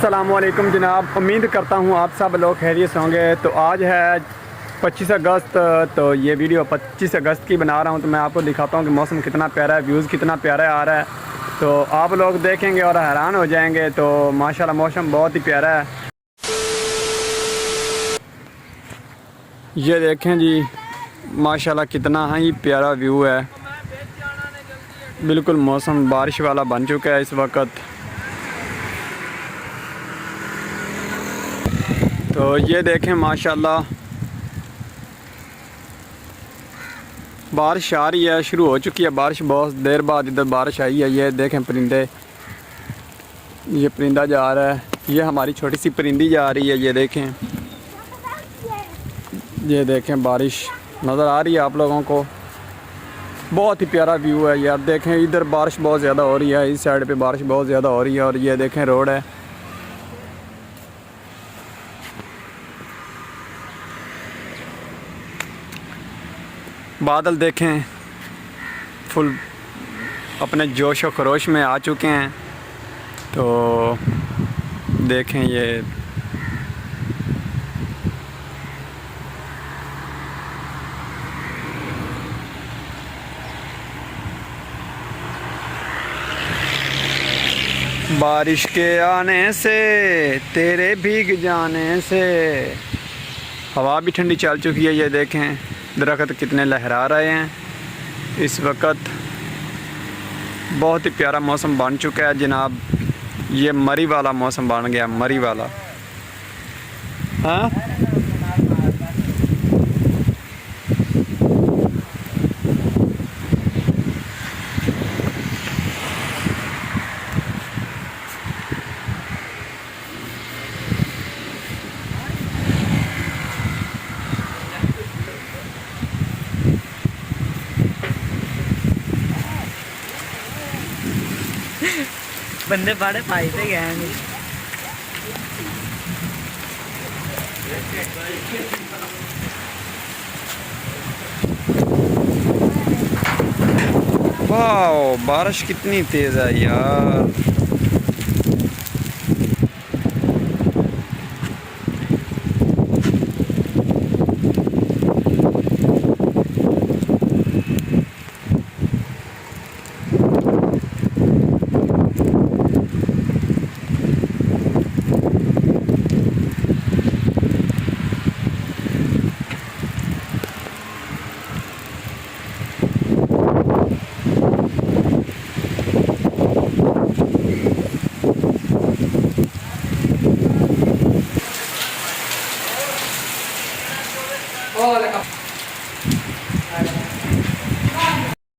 अस्सलामुअलैकुम जनाब, उम्मीद करता हूँ आप सब लोग खैरियत से होंगे। तो आज है 25 अगस्त। तो ये वीडियो 25 अगस्त की बना रहा हूँ। तो मैं आपको दिखाता हूँ कि मौसम कितना प्यारा है, व्यूज़ कितना प्यारा आ रहा है। तो आप लोग देखेंगे और हैरान हो जाएंगे। तो माशाल्लाह मौसम बहुत ही प्यारा है। ये देखें जी, माशाल्लाह कितना ही प्यारा व्यू है। बिल्कुल मौसम बारिश वाला बन चुका है इस वक्त। तो ये देखें माशाल्लाह बारिश आ रही है, शुरू हो चुकी है बारिश। बहुत देर बाद इधर बारिश आई है। ये देखें परिंदे, ये परिंदा जा रहा है। ये हमारी छोटी सी परिंदी जा रही है। ये देखें बारिश नज़र आ रही है आप लोगों को। बहुत ही प्यारा व्यू है यार। देखें इधर बारिश बहुत ज़्यादा हो रही है, इस साइड पे बारिश बहुत ज़्यादा हो रही है। और ये देखें रोड है। बादल देखें फुल अपने जोश व खरोश में आ चुके हैं। तो देखें ये बारिश के आने से तेरे भीग जाने से हवा भी ठंडी चल चुकी है। ये देखें दरख्त कितने लहरा रहे हैं इस वक्त। बहुत ही प्यारा मौसम बन चुका है जनाब। ये मरी वाला मौसम बन गया, मरी वाला। हाँ बंदे बड़े भाई से गए हैं। वाह बारिश कितनी तेज़ है यार।